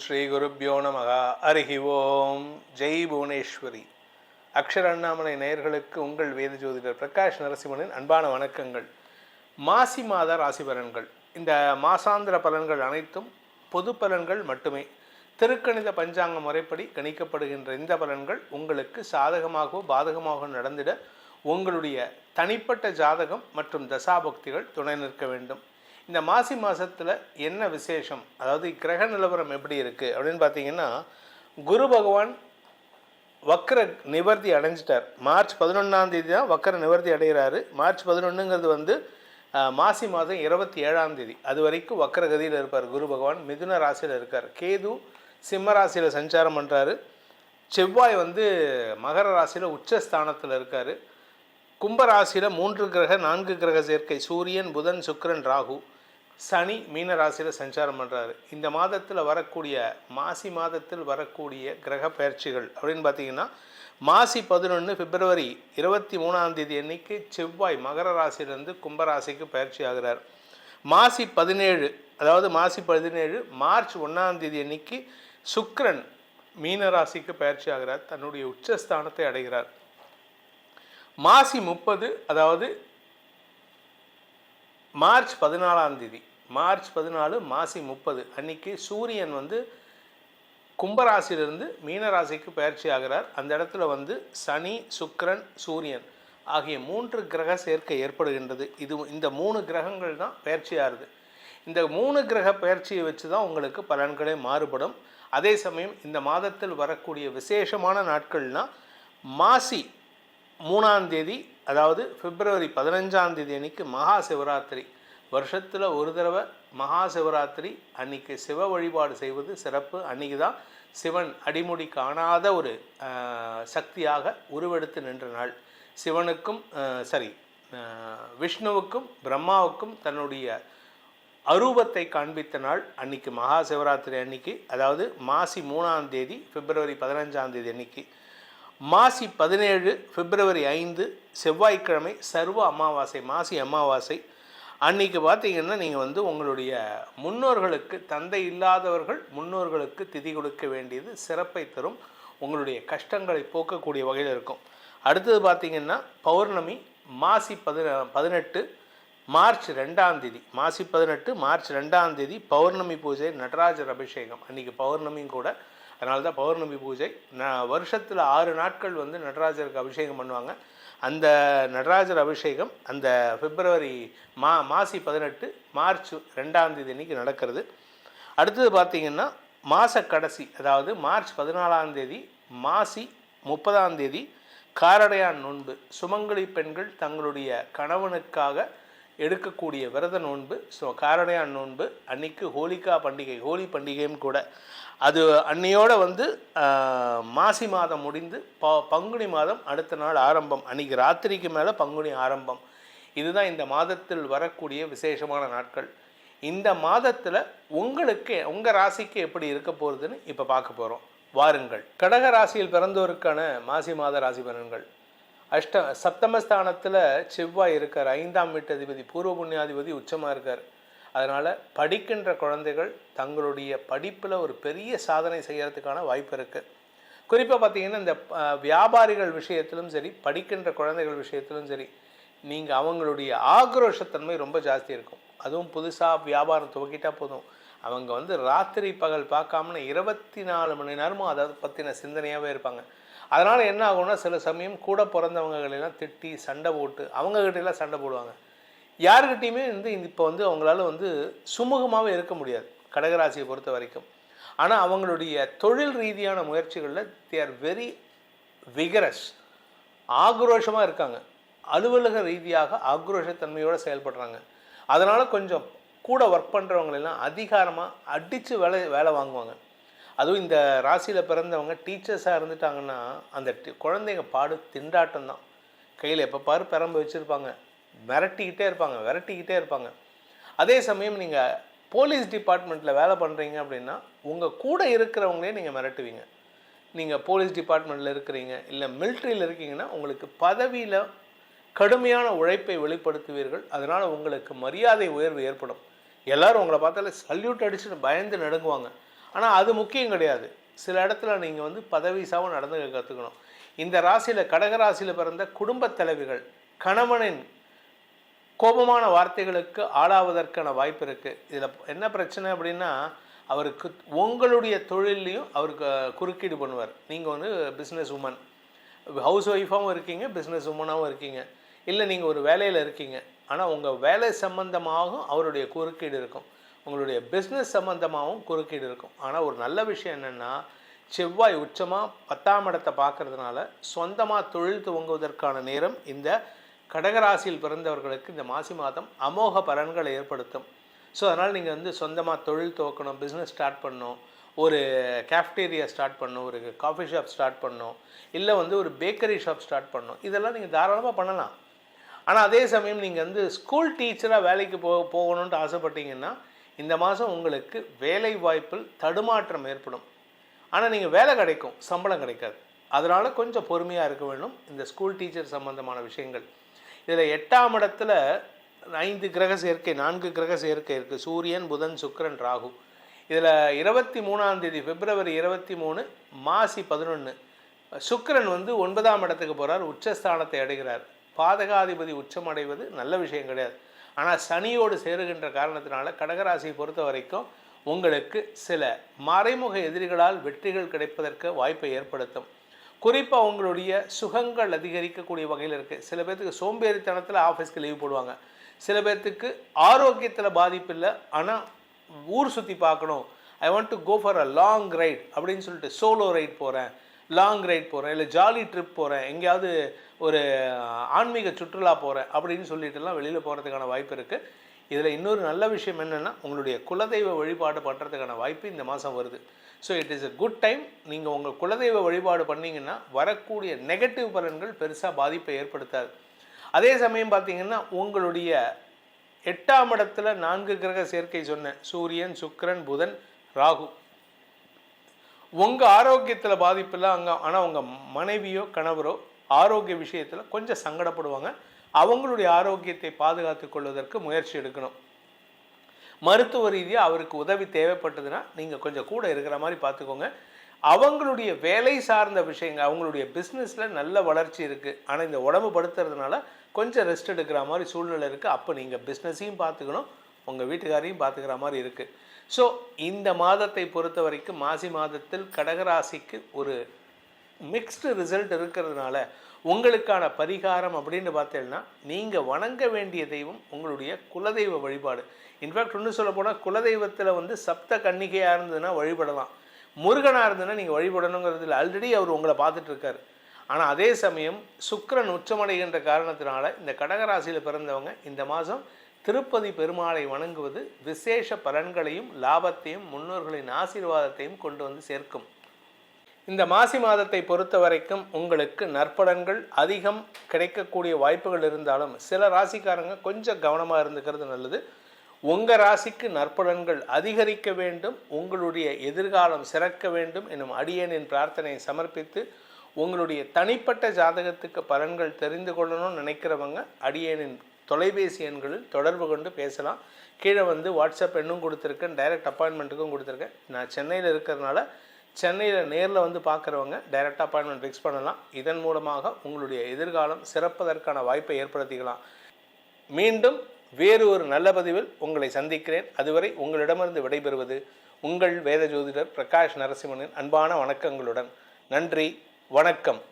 ஸ்ரீ குருப்யோ நமக. ஹரிஹி ஓம். ஜெய் புவனேஸ்வரி. அக்ஷர அண்ணாமலை நேயர்களுக்கு உங்கள் வேத ஜோதிடர் பிரகாஷ் நரசிம்மனின் அன்பான வணக்கங்கள். மாசி மாத ராசி பலன்கள். இந்த மாசாந்திர பலன்கள் அனைத்தும் பொது பலன்கள் மட்டுமே. திருக்கணித பஞ்சாங்க முறைப்படி கணிக்கப்படுகின்ற இந்த பலன்கள் உங்களுக்கு சாதகமாகவோ பாதகமாகவோ நடந்திட உங்களுடைய தனிப்பட்ட ஜாதகம் மற்றும் தசாபக்திகள் துணை நிற்க வேண்டும். இந்த மாசி மாதத்தில் என்ன விசேஷம், அதாவது கிரக நிலவரம் எப்படி இருக்குது அப்படின்னு பார்த்தீங்கன்னா, குரு பகவான் வக்கர நிவர்த்தி அடைஞ்சிட்டார். மார்ச் 11 தான் வக்கர நிவர்த்தி அடைகிறாரு. மார்ச் 11 மாசி மாதம் 27 அது வரைக்கும் வக்கர கதியில் இருப்பார். குரு பகவான் மிதுன ராசியில் இருக்கார். கேது சிம்ம ராசியில் சஞ்சாரம் பண்ணுறாரு. செவ்வாய் மகர ராசியில் உச்சஸ்தானத்தில் இருக்கார். கும்பராசியில் 3 கிரக 4 கிரக சேர்க்கை, சூரியன் புதன் சுக்கிரன் ராகு. சனி மீன ராசியில் சஞ்சாரம் பண்ணுறாரு. இந்த மாதத்தில் வரக்கூடிய மாசி மாதத்தில் வரக்கூடிய கிரக பயிற்சிகள் அப்படின்னு பார்த்தீங்கன்னா, மாசி 11 பிப்ரவரி 23 அன்னைக்கு செவ்வாய் மகர ராசியிலிருந்து கும்பராசிக்கு பயிற்சி ஆகிறார். மாசி 17 அதாவது மாசி 17 மார்ச் 1 அன்னைக்கு சுக்கிரன் மீன ராசிக்கு பயிற்சி ஆகிறார். தன்னுடைய உச்சஸ்தானத்தை அடைகிறார். மாசி 30 அதாவது மார்ச் 14 மார்ச் 14 மாசி 30 அன்னைக்கு சூரியன் கும்பராசிலிருந்து மீனராசிக்கு பயிற்சி ஆகிறார். அந்த இடத்துல சனி சுக்கிரன் சூரியன் ஆகிய 3 கிரக சேர்க்கை ஏற்படுகின்றது. இந்த 3 கிரகங்கள் தான் பயிற்சி ஆகுது. இந்த 3 கிரக பயிற்சியை வச்சு தான் உங்களுக்கு பலன்களே மாறுபடும். அதே சமயம் இந்த மாதத்தில் வரக்கூடிய விசேஷமான நாட்கள்னால் மாசி 3 அதாவது பிப்ரவரி 15 அன்னைக்கு மகா சிவராத்திரி. வருஷத்தில் ஒரு தடவை மகா சிவராத்திரி அன்னைக்கு சிவ வழிபாடு செய்வது சிறப்பு. அன்றைக்கி தான் சிவன் அடிமுடி காணாத ஒரு சக்தியாக உருவெடுத்து நின்ற நாள். சிவனுக்கும் விஷ்ணுவுக்கும் பிரம்மாவுக்கும் தன்னுடைய அரூபத்தை காண்பித்த நாள் அன்னைக்கு மகா சிவராத்திரி அன்னைக்கு, அதாவது மாசி 3 பிப்ரவரி 15 அன்னைக்கு. மாசி 17 பிப்ரவரி 5 செவ்வாய்க்கிழமை சர்வ அமாவாசை, மாசி அமாவாசை. அன்றைக்கி பார்த்திங்கன்னா நீங்கள் உங்களுடைய முன்னோர்களுக்கு, தந்தை இல்லாதவர்கள் முன்னோர்களுக்கு திதி கொடுக்க வேண்டியது சிறப்பை தரும். உங்களுடைய கஷ்டங்களை போக்கக்கூடிய வகையில் இருக்கும். அடுத்தது பார்த்திங்கன்னா பௌர்ணமி மாசி 18 மார்ச் 2 மாசி 18 மார்ச் 2 பௌர்ணமி பூஜை, நடராஜர் அபிஷேகம். அன்றைக்கி பௌர்ணமியும் கூட, அதனால தான் பௌர்ணமி பூஜை. வருஷத்தில் 6 நாட்கள் நடராஜருக்கு அபிஷேகம் பண்ணுவாங்க. அந்த நடராஜர் அபிஷேகம் அந்த பிப்ரவரி மாசி 18 மார்ச் 2 அன்றைக்கி நடக்கிறது. அடுத்தது பார்த்திங்கன்னா மாத கடைசி, அதாவது மார்ச் 14 மாசி 30 காரடையான் நோன்பு. சுமங்கலி பெண்கள் தங்களுடைய கணவனுக்காக எடுக்கக்கூடிய விரத நோன்பு. ஸோ காரடையான் நோன்பு அன்னைக்கு ஹோலிகா பண்டிகை, ஹோலி பண்டிகையும் கூட. அது அன்னையோடு மாசி மாதம் முடிந்து பங்குனி மாதம் அடுத்த நாள் ஆரம்பம். அன்றைக்கி ராத்திரிக்கு மேலே பங்குனி ஆரம்பம். இதுதான் இந்த மாதத்தில் வரக்கூடிய விசேஷமான நாட்கள். இந்த மாதத்தில் உங்களுக்கு உங்கள் ராசிக்கு எப்படி இருக்க போகிறதுன்னு இப்போ பார்க்க போகிறோம். வாருங்கள். கடக ராசியில் பிறந்தோருக்கான மாசி மாத ராசி பலன்கள். சப்தமஸ்தானத்தில் செவ்வாய் இருக்கார். 5ஆம் வீட்டு அதிபதி, பூர்வ புண்ணியாதிபதி உச்சமாக இருக்கார். அதனால் படிக்கின்ற குழந்தைகள் தங்களுடைய படிப்பில் ஒரு பெரிய சாதனை செய்கிறதுக்கான வாய்ப்பு இருக்குது. குறிப்பாக பார்த்திங்கன்னா இந்த வியாபாரிகள் விஷயத்திலும் சரி, படிக்கின்ற குழந்தைகள் விஷயத்திலும் சரி, நீங்கள் அவங்களுடைய ஆக்ரோஷத்தன்மை ரொம்ப ஜாஸ்தி இருக்கும். அதுவும் புதுசாக வியாபாரம் துவக்கிட்டால் போதும், அவங்க ராத்திரி பகல் பார்க்காம 24 மணி நேரமும் அதை பற்றின சிந்தனையாகவே இருப்பாங்க. அதனால் என்ன ஆகும்னா, சில சமயம் கூட பிறந்தவங்களெல்லாம் திட்டி சண்டை போட்டு அவங்ககிட்டலாம் சண்டை போடுவாங்க. யாருக்கிட்டையுமே இப்போ அவங்களால சுமூகமாகவே இருக்க முடியாது கடகராசியை பொறுத்த வரைக்கும். ஆனால் அவங்களுடைய தொழில் ரீதியான முயற்சிகளில் தே ஆர் வெரி விகரஸ், ஆக்ரோஷமாக இருக்காங்க. அலுவலக ரீதியாக ஆக்ரோஷத்தன்மையோடு செயல்படுறாங்க. அதனால் கொஞ்சம் கூட ஒர்க் பண்ணுறவங்களெல்லாம் அதிகாரமாக அடித்து வேலை வாங்குவாங்க. அதுவும் இந்த ராசியில் பிறந்தவங்க டீச்சர்ஸாக இருந்துட்டாங்கன்னா அந்த குழந்தைங்க பாடு திண்டாட்டம் தான். கையில் எப்போ பாரு பெரம்பு வச்சுருப்பாங்க, விரட்டிக்கிட்டே இருப்பாங்க. அதே சமயம் நீங்கள் போலீஸ் டிபார்ட்மெண்ட்டில் வேலை பண்ணுறீங்க அப்படின்னா உங்கள் கூட இருக்கிறவங்களே நீங்கள் மிரட்டுவீங்க. நீங்கள் போலீஸ் டிபார்ட்மெண்ட்டில் இருக்கிறீங்க, இல்லை மிலிட்ரியில் இருக்கீங்கன்னா உங்களுக்கு பதவியில் கடுமையான உழைப்பை வெளிப்படுத்துவீர்கள். அதனால் உங்களுக்கு மரியாதை உயர்வு ஏற்படும். எல்லோரும் உங்களை பார்த்தாலே சல்யூட் அடிச்சுட்டு பயந்து நடுங்குவாங்க. ஆனால் அது முக்கியம் கிடையாது. சில இடத்துல நீங்கள் வந்து பதவிசாவும் நடந்துக்க கற்றுக்கணும். இந்த ராசியில் கடக ராசியில் பிறந்த குடும்பத் தலைவிகள் கணவனின் கோபமான வார்த்தைகளுக்கு ஆளாவதற்கான வாய்ப்பு இருக்குது. இதில் என்ன பிரச்சனை அப்படின்னா, அவருக்கு உங்களுடைய தொழிலையும் அவருக்கு குறுக்கீடு பண்ணுவார். நீங்கள் வந்து பிஸ்னஸ் உமன், ஹவுஸ் ஒய்ஃபாகவும் இருக்கீங்க, பிஸ்னஸ் உமனாகவும் இருக்கீங்க, இல்லை நீங்கள் ஒரு வேலையில் இருக்கீங்க, ஆனால் உங்கள் வேலை சம்பந்தமாகவும் அவருடைய குறுக்கீடு இருக்கும், உங்களுடைய பிஸ்னஸ் சம்பந்தமாகவும் குறுக்கீடு இருக்கும். ஆனால் ஒரு நல்ல விஷயம் என்னென்னா, செவ்வாய் உச்சமாக 10ஆம் இடத்தை பார்க்கறதுனால சொந்தமாக தொழில் துவங்குவதற்கான நேரம் இந்த கடகராசியில் பிறந்தவர்களுக்கு இந்த மாசி மாதம் அமோக பலன்களை ஏற்படுத்தும். ஸோ அதனால் நீங்கள் வந்து சொந்தமாக தொழில் துவக்கணும், பிஸ்னஸ் ஸ்டார்ட் பண்ணணும், ஒரு கேஃப்டேரியா ஸ்டார்ட் பண்ணணும், ஒரு காஃபி ஷாப் ஸ்டார்ட் பண்ணணும், இல்லை வந்து ஒரு பேக்கரி ஷாப் ஸ்டார்ட் பண்ணணும், இதெல்லாம் நீங்கள் தாராளமாக பண்ணலாம். ஆனால் அதே சமயம் நீங்கள் வந்து ஸ்கூல் டீச்சராக வேலைக்கு போகணுன்ட்டு ஆசைப்பட்டீங்கன்னா இந்த மாதம் உங்களுக்கு வேலை வாய்ப்பில் தடுமாற்றம் ஏற்படும். ஆனால் நீங்கள் வேலை கிடைக்கும், சம்பளம் கிடைக்காது. அதனால் கொஞ்சம் பொறுமையாக இருக்க வேண்டும் இந்த ஸ்கூல் டீச்சர் சம்பந்தமான விஷயங்கள். இதில் 8ஆம் இடத்துல 5 கிரக சேர்க்கை, 4 கிரக சேர்க்கை இருக்குது. சூரியன், புதன், சுக்கிரன், ராகு. இதில் 23ஆம் தேதி பிப்ரவரி 23 மாசி 11 சுக்கிரன் வந்து 9ஆம் இடத்துக்கு போகிறார், உச்சஸ்தானத்தை அடைகிறார். பாதகாதிபதி உச்சம் அடைவது நல்ல விஷயம் கிடையாது. ஆனால் சனியோடு சேருகின்ற காரணத்தினால கடகராசியை பொறுத்த வரைக்கும் உங்களுக்கு சில மறைமுக எதிரிகளால் வெற்றிகள் கிடைப்பதற்கு வாய்ப்பை ஏற்படுத்தும். குறிப்பாக உங்களுடைய சுகங்கள் அதிகரிக்கக்கூடிய வகையில் இருக்குது. சில பேர்த்துக்கு சோம்பேறித்தனத்தில் ஆஃபீஸ்க்கு லீவ் போடுவாங்க, சில பேர்த்துக்கு ஆரோக்கியத்தில் பாதிப்பு இல்லை, ஆனால் ஊர் சுற்றி பார்க்கணும், I want to go for a long ride அப்படின்னு சொல்லிட்டு சோலோ ரைட் போகிறேன், லாங் ரைட் போகிறேன், இல்லை ஜாலி ட்ரிப் போகிறேன், எங்கேயாவது ஒரு ஆன்மீக சுற்றுலா போகிறேன் அப்படின்னு சொல்லிட்டுலாம் வெளியில் போகிறதுக்கான வாய்ப்பு இருக்குது. இதில் இன்னொரு நல்ல விஷயம் என்னென்னா, உங்களுடைய குலதெய்வ வழிபாடு பண்ணுறதுக்கான வாய்ப்பு இந்த மாதம் வருது. So it is a good time. நீங்கள் உங்கள் குலதெய்வ வழிபாடு பண்ணிங்கன்னா வரக்கூடிய நெகட்டிவ் பலன்கள் பெருசாக பாதிப்பை ஏற்படுத்தாது. அதே சமயம் பார்த்திங்கன்னா, உங்களுடைய 8ஆம் இடத்துல 4 கிரக சேர்க்கை சொன்னேன், சூரியன், சுக்கிரன், புதன், ராகு. உங்கள் ஆரோக்கியத்தில் பாதிப்பில்லை அங்கே, ஆனால் உங்கள் மனைவியோ கணவரோ ஆரோக்கிய விஷயத்தில் கொஞ்சம் சங்கடப்படுவாங்க. அவங்களுடைய ஆரோக்கியத்தை பாதுகாத்து கொள்வதற்கு முயற்சி எடுக்கணும். மருத்துவ ரீதியாக அவருக்கு உதவி தேவைப்பட்டதுன்னா நீங்கள் கொஞ்சம் கூட இருக்கிற மாதிரி பார்த்துக்கோங்க. அவங்களுடைய வேலை சார்ந்த விஷயங்கள், அவங்களுடைய பிஸ்னஸில் நல்ல வளர்ச்சி இருக்குது, ஆனால் இந்த உடம்பு படுத்துறதுனால கொஞ்சம் ரெஸ்ட் எடுக்கிற மாதிரி சூழ்நிலை இருக்குது. அப்போ நீங்கள் பிஸ்னஸையும் பார்த்துக்கணும், உங்கள் வீட்டுக்காரையும் பார்த்துக்கிற மாதிரி இருக்குது. ஸோ இந்த மாதத்தை பொறுத்த வரைக்கும் மாசி மாதத்தில் கடகராசிக்கு ஒரு மிக்ஸ்டு ரிசல்ட் இருக்கிறதுனால உங்களுக்கான பரிகாரம் அப்படின்னு பார்த்தீங்கன்னா, நீங்கள் வணங்க வேண்டிய தெய்வம் உங்களுடைய குலதெய்வ வழிபாடு. இன்ஃபேக்ட் ஒன்று சொல்ல போனால், குலதெய்வத்தில் வந்து சப்த கன்னிகையாக இருந்ததுன்னா வழிபடலாம், முருகனாக இருந்ததுன்னா நீங்கள் வழிபடணுங்கிறதுல ஆல்ரெடி அவர் உங்களை பார்த்துட்ருக்கார். ஆனால் அதே சமயம் சுக்கிரன் உச்சமடைகின்ற காரணத்தினால இந்த கடகராசியில் பிறந்தவங்க இந்த மாதம் திருப்பதி பெருமாளை வணங்குவது விசேஷ பலன்களையும் லாபத்தையும் முன்னோர்களின் ஆசீர்வாதத்தையும் கொண்டு வந்து சேர்க்கும். இந்த மாசி மாதத்தை பொறுத்த வரைக்கும் உங்களுக்கு நற்பலன்கள் அதிகம் கிடைக்கக்கூடிய வாய்ப்புகள் இருந்தாலும் சில ராசிக்காரங்க கொஞ்சம் கவனமாக இருந்துக்கிறது நல்லது. உங்கள் ராசிக்கு நற்பலன்கள் அதிகரிக்க வேண்டும், உங்களுடைய எதிர்காலம் சிறக்க வேண்டும் எனும் அடியேனின் பிரார்த்தனையை சமர்ப்பித்து, உங்களுடைய தனிப்பட்ட ஜாதகத்துக்கு பலன்கள் தெரிந்து கொள்ளணும்னு நினைக்கிறவங்க அடியேனின் தொலைபேசி எண்களில் தொடர்பு கொண்டு பேசலாம். கீழே வந்து வாட்ஸ்அப் எண்ணும் கொடுத்துருக்கேன், டைரக்ட் அப்பாயின்மெண்ட்டுக்கும் கொடுத்துருக்கேன். நான் சென்னையில் இருக்கிறதுனால சென்னையில் நேரில் வந்து பார்க்குறவங்க டைரெக்ட் அப்பாயின்மெண்ட் ஃபிக்ஸ் பண்ணலாம். இதன் மூலமாக உங்களுடைய எதிர்காலம் சிறப்பதற்கான வாய்ப்பை ஏற்படுத்திக்கலாம். மீண்டும் வேறு ஒரு நல்ல பதிவில் உங்களை சந்திக்கிறேன். அதுவரை உங்களிடமிருந்து விடைபெறுவது உங்கள் வேத ஜோதிடர் பிரகாஷ் நரசிம்மனின் அன்பான வணக்கங்களுடன். நன்றி, வணக்கம்.